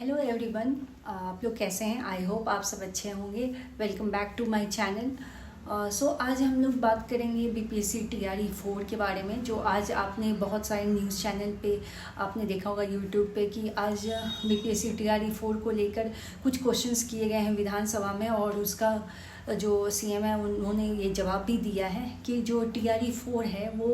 Hello everyone, आप लोग कैसे हैं? आई होप आप सब अच्छे होंगे। Welcome back to my channel. So आज हम लोग बात करेंगे बीपीएससी टीआरई 4 के बारे में। जो आज आपने बहुत सारे न्यूज़ चैनल पे आपने देखा होगा यूट्यूब पे कि आज बीपीएससी टीआरई 4 को लेकर कुछ क्वेश्चंस किए गए हैं विधानसभा में, और उसका जो सीएम है उन्होंने ये जवाब भी दिया है कि जो टीआरई 4 है वो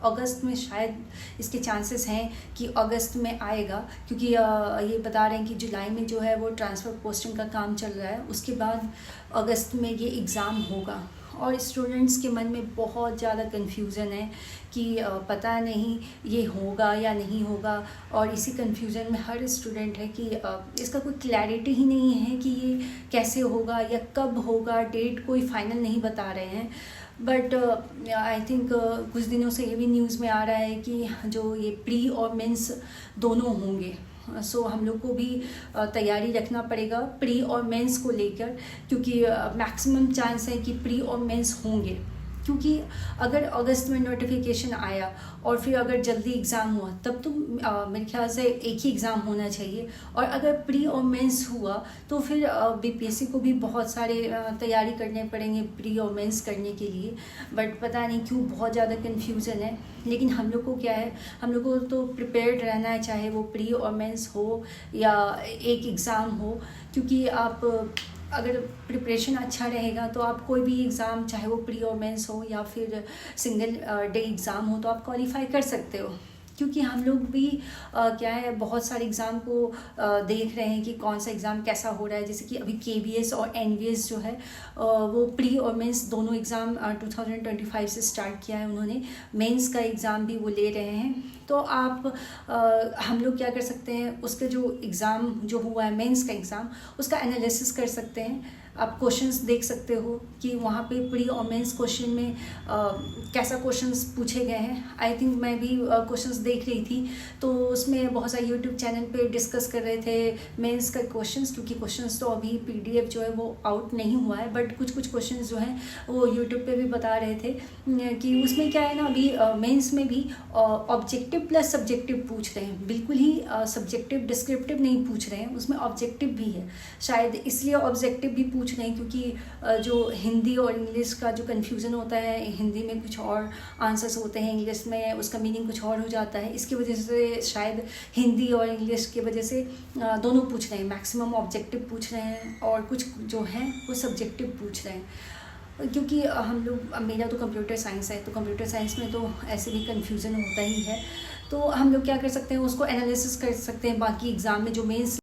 अगस्त में शायद इसके चांसेस हैं कि अगस्त में आएगा, क्योंकि ये बता रहे हैं कि जुलाई में जो है वो ट्रांसफ़र पोस्टिंग का काम चल रहा है, उसके बाद अगस्त में ये एग्ज़ाम होगा। और स्टूडेंट्स के मन में बहुत ज़्यादा कन्फ्यूज़न है कि पता नहीं ये होगा या नहीं होगा, और इसी कन्फ्यूज़न में हर स्टूडेंट है कि इसका कोई क्लैरिटी ही नहीं है कि ये कैसे होगा या कब होगा। डेट कोई फाइनल नहीं बता रहे हैं। बट आई थिंक कुछ दिनों से ये भी न्यूज़ में आ रहा है कि जो ये प्री और मेंस दोनों होंगे। सो हम लोग को भी तैयारी रखना पड़ेगा प्री और मेंस को लेकर, क्योंकि मैक्सिमम चांस है कि प्री और मेंस होंगे। क्योंकि अगर अगस्त में नोटिफिकेशन आया और फिर अगर जल्दी एग्ज़ाम हुआ तब तो मेरे ख्याल से एक ही एग्ज़ाम होना चाहिए, और अगर प्री और मेंस हुआ तो फिर बीपीएससी को भी बहुत सारे तैयारी करने पड़ेंगे प्री और मेंस करने के लिए। बट पता नहीं क्यों बहुत ज़्यादा कन्फ्यूज़न है। लेकिन हम लोग को क्या है, हम लोग को तो प्रिपेयर्ड रहना है, चाहे वो प्री और मेंस हो या एक एग्ज़ाम हो। क्योंकि आप अगर प्रिपरेशन अच्छा रहेगा तो आप कोई भी एग्ज़ाम, चाहे वो प्री और मेंस हो या फिर सिंगल डे एग्ज़ाम हो, तो आप क्वालिफाई कर सकते हो। क्योंकि हम लोग भी क्या है, बहुत सारे एग्ज़ाम को देख रहे हैं कि कौन सा एग्ज़ाम कैसा हो रहा है। जैसे कि अभी केवीएस और एनवीएस जो है वो प्री और मेंस दोनों एग्ज़ाम 2025 से स्टार्ट किया है उन्होंने। मेंस का एग्ज़ाम भी वो ले रहे हैं। तो आप हम लोग क्या कर सकते हैं, उसके जो एग्ज़ाम जो हुआ है मेंस का एग्ज़ाम, उसका एनालिसिस कर सकते हैं। आप क्वेश्चंस देख सकते हो कि वहाँ पे प्री और मेंस क्वेश्चन में कैसा क्वेश्चंस पूछे गए हैं। आई थिंक मैं भी क्वेश्चंस देख रही थी, तो उसमें बहुत सारे यूट्यूब चैनल पे डिस्कस कर रहे थे मेंस का क्वेश्चंस। क्योंकि क्वेश्चंस तो अभी पीडीएफ जो है वो आउट नहीं हुआ है, बट कुछ कुछ क्वेश्चंस जो हैं वो यूट्यूब पे भी बता रहे थे कि उसमें क्या है ना, अभी मेंस में भी ऑब्जेक्टिव प्लस सब्जेक्टिव पूछ रहे हैं। बिल्कुल ही सब्जेक्टिव डिस्क्रिप्टिव नहीं पूछ रहे हैं, उसमें ऑब्जेक्टिव भी है। शायद इसलिए ऑब्जेक्टिव भी पूछ रहे हैं क्योंकि जो हिंदी और इंग्लिश का जो कन्फ्यूज़न होता है, हिंदी में कुछ और आंसर्स होते हैं, इंग्लिश में उसका मीनिंग कुछ और हो जाता है। इसकी वजह से शायद हिंदी और इंग्लिश की वजह से दोनों पूछ रहे हैं। मैक्सिमम ऑब्जेक्टिव पूछ रहे हैं और कुछ जो हैं वो सब्जेक्टिव पूछ रहे हैं। क्योंकि हम लोग, मेरा तो कंप्यूटर साइंस है, तो कंप्यूटर साइंस में तो ऐसे भी कन्फ्यूज़न होता ही है। तो हम लोग क्या कर सकते हैं, उसको एनालिसिस कर सकते हैं। बाकी एग्ज़ाम में जो मेंस